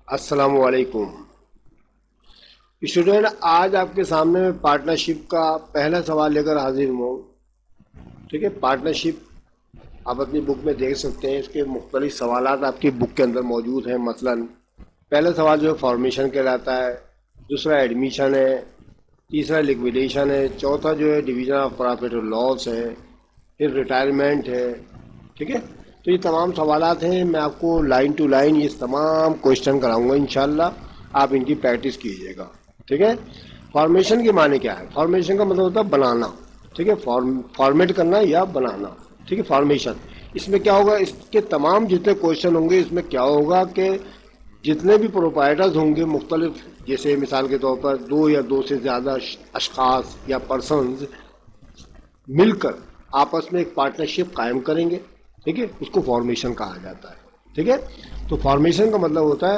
السلام علیکم اسٹوڈنٹ، آج آپ کے سامنے میں پارٹنرشپ کا پہلا سوال لے کر حاضر ہوں. ٹھیک ہے، پارٹنرشپ آپ اپنی بک میں دیکھ سکتے ہیں. اس کے مختلف سوالات آپ کی بک کے اندر موجود ہیں. مثلا پہلا سوال جو ہے فارمیشن کہلاتا ہے، دوسرا ایڈمیشن ہے، تیسرا لکویڈیشن ہے، چوتھا جو ہے ڈویژن آف پرافٹ اور لاس ہے، پھر ریٹائرمنٹ ہے. ٹھیک ہے، تو یہ تمام سوالات ہیں. میں آپ کو لائن ٹو لائن یہ تمام کوشچن کراؤں گا انشاءاللہ. آپ ان کی پریکٹس کیجیے گا. ٹھیک ہے، فارمیشن کے معنی کیا ہے؟ فارمیشن کا مطلب ہوتا ہے بنانا. ٹھیک ہے، فارمیٹ کرنا یا بنانا. ٹھیک ہے، فارمیشن. اس میں کیا ہوگا، اس کے تمام جتنے کوشچن ہوں گے اس میں کیا ہوگا کہ جتنے بھی پروپرائٹرز ہوں گے مختلف، جیسے مثال کے طور پر دو یا دو سے زیادہ اشخاص یا پرسنز مل کر آپس میں ایک پارٹنرشپ قائم کریں گے. ٹھیک ہے، اس کو فارمیشن کہا جاتا ہے. ٹھیک ہے، تو فارمیشن کا مطلب ہوتا ہے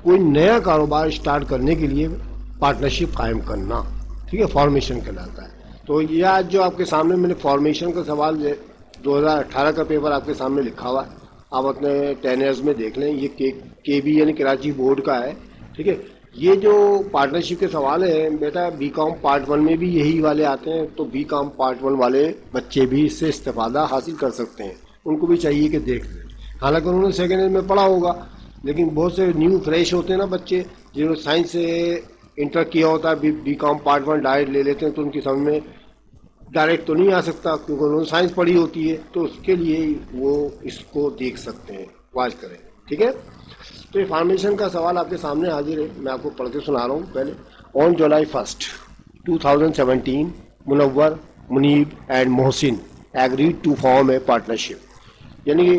کوئی نیا کاروبار اسٹارٹ کرنے کے لیے پارٹنرشپ قائم کرنا. ٹھیک ہے، فارمیشن کہلاتا ہے. تو یہ آج جو آپ کے سامنے میں نے فارمیشن کا سوال 2018 کا پیپر آپ کے سامنے لکھا ہوا ہے، آپ اپنے 10 ایئرز میں دیکھ لیں. یہ کے بی یعنی کراچی بورڈ کا ہے. ٹھیک ہے، یہ جو پارٹنرشپ کے سوال ہیں بیٹا بی کام پارٹ 1 میں بھی یہی والے آتے ہیں. تو بی کام پارٹ 1 والے بچے بھی اس سے استفادہ حاصل کر سکتے ہیں. ان کو بھی چاہیے کہ دیکھ لیں. حالانکہ انہوں نے سیکنڈ ایئر میں پڑھا ہوگا، لیکن بہت سے نیو فریش ہوتے ہیں نا بچے، جنہوں نے سائنس سے انٹر کیا ہوتا ہے، بی کام پارٹ 1 ڈائریکٹ لے لیتے ہیں، تو ان کی سمجھ میں ڈائریکٹ تو نہیں آ سکتا کیونکہ انہوں نے سائنس پڑھی ہوتی ہے. تو اس کے لیے وہ اس کو دیکھ سکتے ہیں، واچ کریں. ٹھیک ہے، تو یہ فارمیشن کا سوال آپ کے سامنے حاضر ہے. میں آپ کو پڑھ کے سنا رہا ہوں. پہلے on July 1 2017 Munawar, Muneeb and Mohsin agreed to form a partnership. یعنی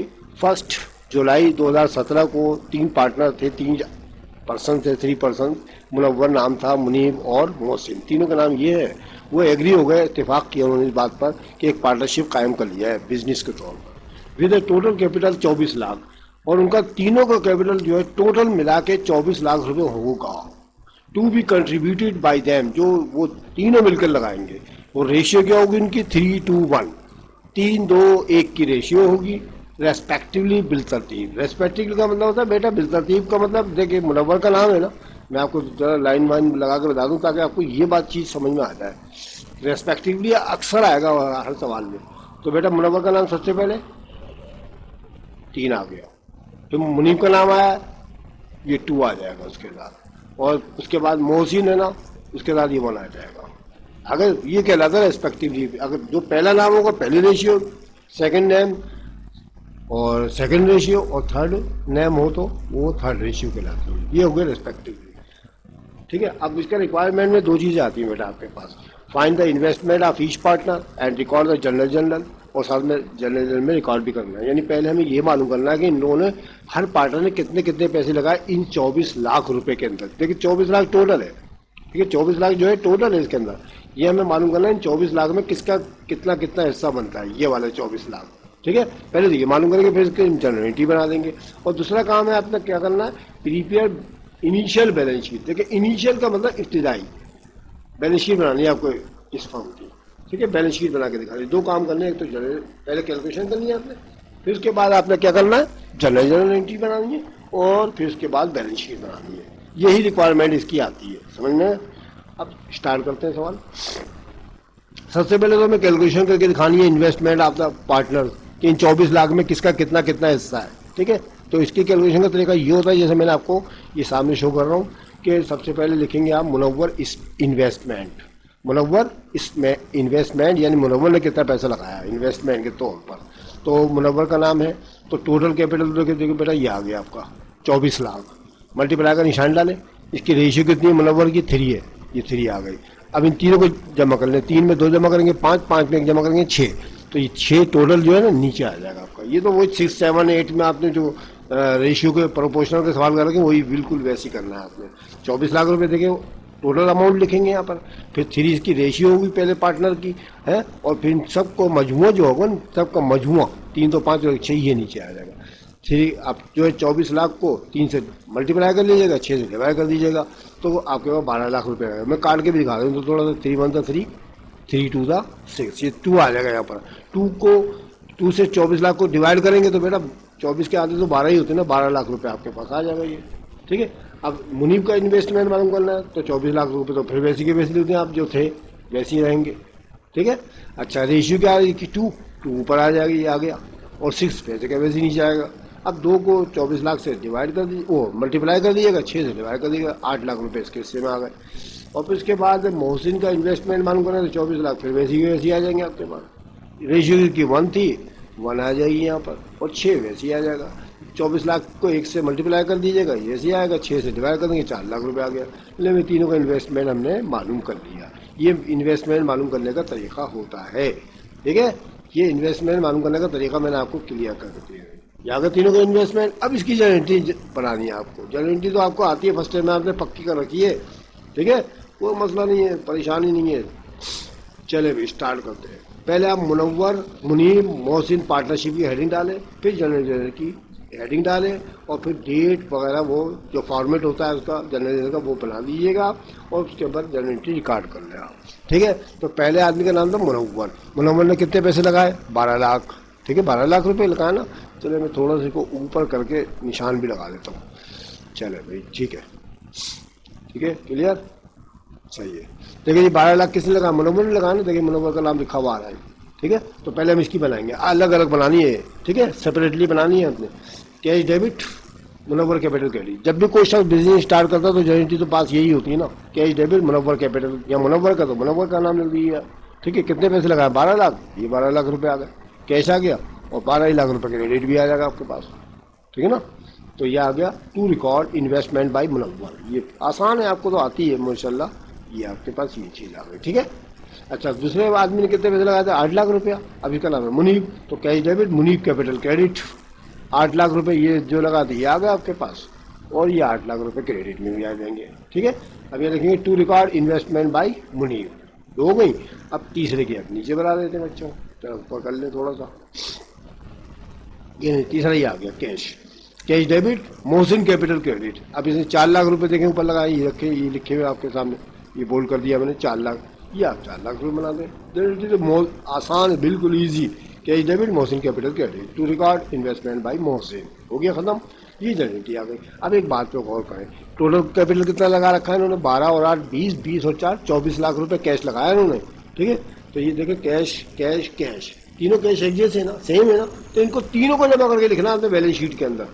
1 جولائی 2017 کو 3 پارٹنر تھے، 3 پرسن تھے، 3 پرسن. منور نام تھا، منیب اور محسن، تینوں کا نام یہ ہے. وہ ایگری ہو گئے، اتفاق کیا انہوں نے اس بات پر کہ ایک پارٹنرشپ قائم کر لیا ہے بزنس کے طور پر with a total capital 24 lakh. اور ان کا تینوں کا کیپٹل جو ہے ٹوٹل ملا کے 24 لاکھ روپے ہوگا. To be contributed by them, جو وہ تینوں مل کر لگائیں گے. اور ریشیو کیا ہوگی ان کی؟ 3:1، 3:2:1 کی ریشیو ہوگی. ریسپیکٹولی بالترتیب. ریسپیکٹولی کا مطلب ہوتا ہے بیٹا بالترتیب کا مطلب دیکھیں منور کا نام ہے نا، میں آپ کو ذرا لائن وائن لگا کر بتا دوں تاکہ آپ کو یہ بات چیز سمجھ میں آ جائے. ریسپیکٹولی اکثر آئے گا ہر سوال میں. تو بیٹا منور کا نام سب سے پہلے 3 آ گیا. پھر منیب کا نام آیا، یہ 2 آ جائے گا اس کے ساتھ. اور اس کے بعد محسن ہے نا، اس کے ساتھ یہ 1 آ جائے گا. اگر یہ کہلاتا ہے ریسپیکٹولی. اگر جو پہلا نام ہوگا پہلی ریشیو، سیکنڈ نیم اور سیکنڈ ریشیو، اور تھرڈ نیم ہو تو وہ تھرڈ ریشیو کہلاتی ہے. یہ ہو گیا ریسپیکٹولی. ٹھیک ہے، اب اس کا ریکوائرمنٹ میں 2 چیزیں آتی ہیں بیٹا آپ کے پاس. Find the investment of each partner and record the journal, اور ساتھ میں جنرل میں ریکارڈ بھی کرنا ہے. یعنی پہلے ہمیں یہ معلوم کرنا ہے کہ ان لوگوں نے ہر پارٹنر نے کتنے پیسے لگائے ان 24 لاکھ روپے کے اندر. دیکھیں 24 لاکھ ٹوٹل ہے. ٹھیک ہے، 24 لاکھ جو ہے ٹوٹل ہے اس کے اندر. یہ ہمیں معلوم کرنا ہے ان 24 لاکھ میں کس کا کتنا حصہ بنتا ہے، یہ والے 24 لاکھ. ٹھیک ہے، پہلے تو یہ معلوم کریں گے، پھر اس کی جنریٹی بنا دیں گے. اور دوسرا کام ہے آپ نے کیا کرنا ہے، پریپیئر انیشیل بیلنس شیٹ. دیکھیں انیشیل کا مطلب ابتدائی بیلنس شیٹ بنانی ہے آپ کو اس فارم کی. ٹھیک ہے، بیلنس شیٹ بنا کے دکھانی. 2 کام کرنے ہیں، ایک تو پہلے کیلکولیشن کرنی ہے آپ نے، پھر اس کے بعد آپ نے کیا کرنا ہے، جنرل انٹری بنانی ہے، اور پھر اس کے بعد بیلنس شیٹ بنانی ہے. یہی ریکوائرمنٹ اس کی آتی ہے، سمجھ میں. اب اسٹارٹ کرتے ہیں سوال. سب سے پہلے تو ہمیں کیلکولیشن کر کے دکھانی ہے انویسٹمنٹ آف دا پارٹنر کہ ان 24 لاکھ میں کس کا کتنا حصہ ہے. ٹھیک ہے، تو اس کی کیلکولیشن کا طریقہ یہ ہوتا ہے جیسے میں نے آپ کو یہ سامنے شو کر رہا ہوں کہ سب سے پہلے لکھیں گے آپ منور انویسٹمنٹ. منور اس میں انویسٹمنٹ یعنی منور نے کتنا پیسہ لگایا انویسٹمنٹ کے طور پر. تو منور کا نام ہے، تو ٹوٹل کیپٹل دیکھیں بیٹا یہ آ گیا آپ کا 24 لاکھ. ملٹیپلائی کا نشان ڈالیں. اس کی ریشیو کتنی ہے منور کی؟ 3 ہے، یہ 3 آ گئی. اب ان تینوں کو جمع کر لیں. 3 میں 2 جمع کریں گے 5، 5 میں 1 جمع کریں گے 6. تو یہ 6 ٹوٹل جو ہے نا نیچے آ جائے گا آپ کا. یہ تو وہی 6، 7، 8 میں آپ نے جو ریشیو کے پروپورشنل کے سوال کر رکھے وہی بالکل ویسی کرنا ہے آپ نے. 24 لاکھ روپے دیکھیں ٹوٹل اماؤنٹ لکھیں گے یہاں پر. پھر 3 اس کی ریشیو ہوگی پہلے پارٹنر کی ہے، اور پھر سب کو مجموعہ جو ہوگا نا سب کا مجموعہ 3 تو 5 اور 6 یہ نیچے آ جائے گا. 3 اب جو ہے 24 لاکھ کو 3 سے ملٹیپلائی کر لیجیے گا، 6 سے ڈیوائڈ کر دیجیے گا، تو آپ کے پاس 12 لاکھ روپے آئے گا. میں کاٹ کے بھی دکھا دوں تو تھوڑا سا 3 1 3، 3 2 6، یہ 2 آ جائے گا یہاں پر. 2 سے 24 لاکھ کو ڈیوائڈ کریں گے تو بیٹا 24 کے آدھے تو 12 ہی ہوتے ہیں نا، 12 لاکھ روپے آپ کے پاس آ جائے گا یہ. ٹھیک ہے. اب منیب کا انویسٹمنٹ معلوم کرنا ہے تو 24 لاکھ روپے تو پھر ویسے کے ویسے لیتے ہیں آپ جو تھے ویسے ہی رہیں گے. ٹھیک ہے. اچھا ریشیو کیا ہے کہ 2 اوپر آ جائے گی, یہ آ گیا, اور 6 ویسے کا ویسے نہیں جائے گا. اب 2 کو 24 لاکھ سے ڈیوائڈ کر دیجیے, وہ ملٹیپلائی کر دیجیے گا, 6 سے ڈیوائڈ کر دیجیے گا, 8 لاکھ روپے اس کے حصے میں آ گئے. اور پھر اس کے بعد محسن کا انویسٹمنٹ معلوم کرنا ہے تو 24 لاکھ پھر ویسے کے ویسے آ جائیں گے آپ کے پاس. ریشیو کی 1 تھی 1 آ جائے گی یہاں پر, اور 6 ویسے ہی آ جائے گا. 24 لاکھ کو 1 سے ملٹیپلائی کر دیجیے گا, یہ سے آئے گا, 6 سے ڈیوائڈ کر دیں گے, 4 لاکھ روپے آ گیا. لیکن تینوں کا انویسٹمنٹ ہم نے معلوم کر لیا. یہ انویسٹمنٹ معلوم کرنے کا طریقہ ہوتا ہے. ٹھیک ہے. یہ انویسٹمنٹ معلوم کرنے کا طریقہ میں نے آپ کو کلیئر کر دیا ہے. یہاں کا تینوں کا انویسٹمنٹ. اب اس کی جنرٹی بنانی ہے آپ کو. جنرٹی تو آپ کو آتی ہے, فرسٹ ٹائم میں آپ نے پکی کر رکھی ہے. ٹھیک ہے. کوئی مسئلہ نہیں ہے, پریشانی نہیں ہے. چلے بھی اسٹارٹ کرتے ہیں. پہلے آپ منور منیب محسن پارٹنرشپ کی ہیڈنگ ڈالیں, پھر جنرل کی ہیڈنگ ڈالیں, اور پھر ڈیٹ وغیرہ وہ جو فارمیٹ ہوتا ہے اس کا جنرل کا وہ بنا دیجیے گا, اور اس کے بعد جنرل ریکارڈ کر لیں آپ. ٹھیک ہے. تو پہلے آدمی کا نام تھا منور. منور نے کتنے پیسے لگائے؟ 12 لاکھ. ٹھیک ہے. 12 لاکھ روپے لگایا نا. چلے میں تھوڑا سا کو اوپر کر کے نشان بھی لگا دیتا ہوں. چلے بھائی ٹھیک ہے. ٹھیک ہے. کلیئر. صحیح ہے. دیکھیے یہ 12 لاکھ کس نے لگا؟ منور نے لگانا. دیکھیے منور کا نام لکھا ہوا آ رہا ہے. ٹھیک ہے. تو پہلے ہم اس کی بنائیں گے, الگ الگ بنانی ہے. ٹھیک ہے. سپریٹلی بنانی ہے اپنے. کیش ڈیبٹ منور کیپٹل کریڈٹ. جب بھی کوئی شخص بزنس اسٹارٹ کرتا ہے تو جنرٹی تو پاس یہی ہوتی ہے نا, کیش ڈیبٹ منور کیپٹل, یا منور کا تو منور کا نام لکھ دیجیے. ٹھیک ہے. کتنے پیسے لگائے؟ 12 لاکھ. یہ 12 لاکھ روپے آ گئے, کیش آ گیا, اور 12 لاکھ روپے کریڈٹ بھی آ جائے گا آپ کے پاس. ٹھیک ہے نا. تو یہ آ گیا ٹو ریکارڈ انویسٹمنٹ بائی منور. یہ آسان ہے, آپ کو تو آتی ہے ماشاء اللہ. یہ آپ کے پاس یہ چیز آ گئی. ٹھیک ہے. اچھا دوسرے آدمی نے کتنے پیسے لگائے تھے؟ 8 لاکھ روپیہ. اب اس کا نام ہے منیب, تو کیش ڈیبٹ منیب کیپٹل کریڈٹ 8 لاکھ روپے. یہ جو لگا تھے یہ آ گیا آپ کے پاس, اور یہ 8 لاکھ روپے کریڈٹ میں بھی آ جائیں گے. ٹھیک ہے. اب یہ لکھیں گے ٹو ریکارڈ انویسٹمنٹ بائی منیب. دو ہو گئی. اب تیسرے کی اب نیچے بنا دیتے ہیں بچوں, اوپر کر لیں تھوڑا سا. یہ تیسرا ہی آ گیا cash, cash debit Mohsin capital credit. اب اس نے 4 لاکھ روپے دیکھیں اوپر لگائے, یہ رکھے, یہ لکھے ہوئے آپ کے سامنے, یہ بول کر دیا میں نے 4 لاکھ. یہ آپ 4 لاکھ روپے بنا دیں. تو آسان ہے, بالکل easy. Cash debit Mohsin capital credit to record investment by Mohsin. ہو گیا ختم. یہ جنرٹی آ گئی. اب ایک بات پہ غور کریں, ٹوٹل کیپٹل کتنا لگا رکھا ہے انہوں نے؟ 12 اور 8 20, 20 اور 4 24 لاکھ روپے کیش لگایا انہوں نے. ٹھیک ہے. تو یہ دیکھیں کیش کیش کیش, تینوں کیش ایک جیسے نا, سیم ہے نا. تو ان کو تینوں کو جمع کر کے لکھنا آپ نے بیلنس شیٹ کے اندر.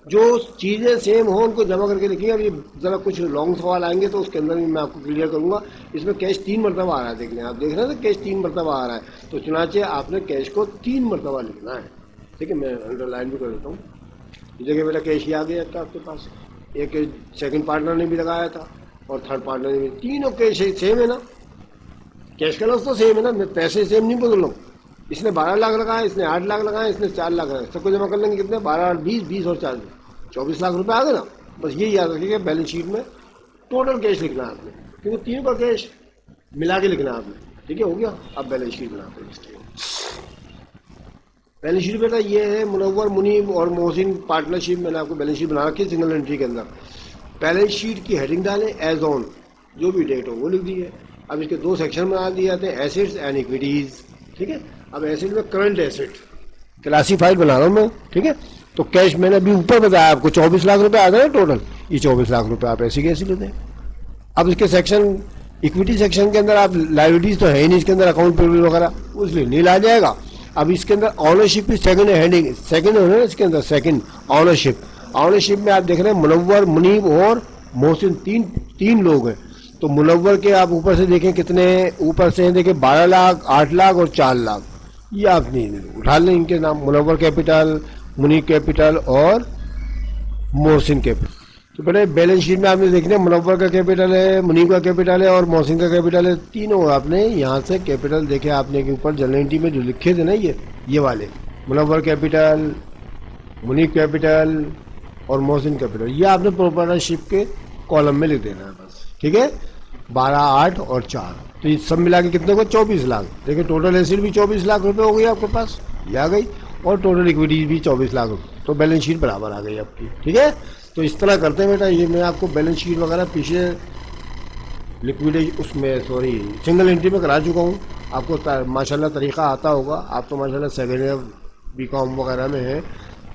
جو چیزیں سیم ہوں ان کو جمع کر کے لکھیں. اب یہ ذرا کچھ لانگ سوال آئیں گے تو اس کے اندر بھی میں آپ کو کلیئر کروں گا. اس میں کیش 3 مرتبہ آ رہا ہے, دیکھ لیں آپ, دیکھ رہے ہیں نا کیش 3 مرتبہ آ رہا ہے. تو چنانچہ آپ نے کیش کو 3 مرتبہ لکھنا ہے. ٹھیک ہے. میں انڈر لائن بھی کر دیتا ہوں. یہ جگہ میرا کیش ہی آ گیا آپ کے پاس. ایک سیکنڈ پارٹنر نے بھی لگایا تھا, اور تھرڈ پارٹنر نے بھی. تینوں کیش سیم ہے نا, کیش کا لفظ تو سیم ہے نا, میں پیسے سیم نہیں بدل رہا ہوں. اس نے 12 لاکھ لگایا, اس نے 8 لاکھ لگایا, اس نے 4 لاکھ لگایا. سب کو جمع کر لیں گے کتنے؟ 12 اور 20, 20 اور 4 24 لاکھ روپے آ گئے نا. بس یہی یاد رکھیے گا بیلنس شیٹ میں ٹوٹل کیش لکھنا ہے آپ نے, کیونکہ تینوں کا کیش ملا کے لکھنا ہے آپ نے. ٹھیک ہے. ہو گیا. اب بیلنس شیٹ بناتے ہیں اس کی. بیلنس شیٹ بیٹا یہ ہے منور منیب اور محسن پارٹنرشپ. میں نے آپ کو بیلنس شیٹ بنا رکھی ہے سنگل انٹری کے اندر. بیلنس شیٹ کی ہیڈنگ ڈالیں ایز آن, جو بھی ڈیٹ ہو وہ لکھ دیجیے. اب اس کے 2 سیکشن بنا دیے جاتے ہیں, ایسیٹس اینڈ اکویٹیز. ٹھیک ہے. اب ایسیٹ میں کرنٹ ایسیٹ کلاسیفائڈ بنا رہا ہوں میں. ٹھیک ہے. تو کیش میں نے ابھی اوپر بتایا آپ کو 24 لاکھ روپے آ گئے ٹوٹل. یہ 24 لاکھ روپے آپ ایسے کیسے لیتے ہیں. اب اس کے سیکشن اکویٹی سیکشن کے اندر آپ لائبلٹیز تو ہے ہی نہیں اس کے اندر, اکاؤنٹ پیبل وغیرہ, اس لیے نیل آ جائے گا. اب اس کے اندر آنرشپ کی سیکنڈ ہینڈنگ, سیکنڈ ہے نا اس کے اندر, سیکنڈ آنرشپ. آنرشپ میں آپ دیکھ رہے ہیں منور منیب اور محسن, تین لوگ ہیں. تو منور کے آپ اوپر سے دیکھیں کتنے اوپر سے ہیں, دیکھیں 12 لاکھ 8 لاکھ اور 4 لاکھ. یہ آپ نہیں اٹھا لیں ان کے نام, منور کیپٹل, منیب کیپٹل اور محسن کیپٹل. تو پہلے بیلنس شیٹ میں آپ نے دیکھنا منور کا کیپٹل ہے, منیب کا کیپٹل ہے اور محسن کا کیپٹل ہے. تینوں آپ نے یہاں سے کیپٹل دیکھے آپ نے کہ اوپر جنرل انٹری میں جو لکھے تھے نا یہ والے منور کیپٹل, منیب کیپٹل اور محسن کیپٹل, یہ آپ نے پروپرائٹرشپ کے کالم میں لکھ دینا ہے بس. ٹھیک ہے. 12 8 اور 4, تو یہ سب ملا کے کتنے کو 24 لاکھ. دیکھیں ٹوٹل ایسیٹ بھی 24 لاکھ روپے ہو گئی آپ کے پاس, یہ آ گئی, اور ٹوٹل اکویٹیز بھی 24 لاکھ روپے. تو بیلنس شیٹ برابر آ گئی آپ کی. ٹھیک ہے. تو اس طرح کرتے ہیں بیٹا. یہ میں آپ کو بیلنس شیٹ وغیرہ پیچھے لکویڈیشن اس میں سنگل انٹری میں کرا چکا ہوں. آپ کو ماشاء اللہ طریقہ آتا ہوگا. آپ تو ماشاء اللہ سیکنڈ ایئر بی کام وغیرہ میں ہیں,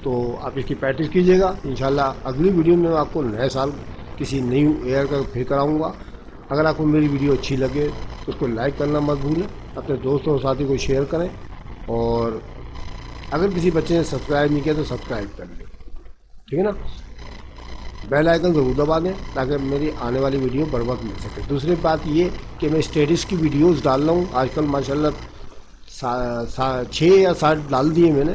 تو آپ اس کی پریکٹس کیجیے گا. انشاءاللہ اگلی ویڈیو میں آپ کو نئے سال کسی نئی ایئر کا پھر کراؤں گا. اگر آپ کو میری ویڈیو اچھی لگے تو اس کو لائک کرنا مت بھولیں, اپنے دوستوں اور ساتھی کو شیئر کریں, اور اگر کسی بچے نے سبسکرائب نہیں کیا تو سبسکرائب کر لیں, ٹھیک ہے نا. بیل آئیکن ضرور دبا دیں تاکہ میری آنے والی ویڈیو بر وقت مل سکے. دوسری بات یہ کہ میں اسٹیٹس کی ویڈیوز ڈال رہا ہوں آج کل ماشاءاللہ 6 یا 7 ڈال دیے میں نے,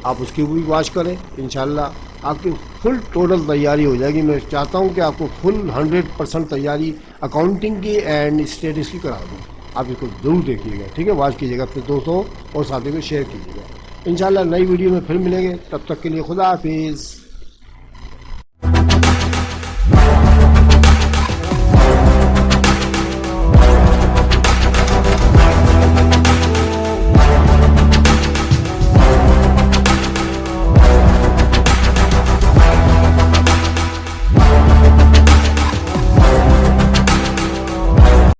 آپ اس کی بھی واچ کریں. انشاءاللہ آپ کی فل ٹوٹل تیاری ہو جائے گی. میں چاہتا ہوں کہ آپ کو فل 100% تیاری اکاؤنٹنگ کی اینڈ اسٹیٹس کی کرا دوں. آپ اس کو ضرور دیکھیے گا, ٹھیک ہے. واچ کیجیے گا, اپنے دوستوں اور ساتھیوں کو شیئر کیجیے گا. انشاءاللہ نئی ویڈیو میں پھر ملیں گے, تب تک کے لیے خدا حافظ.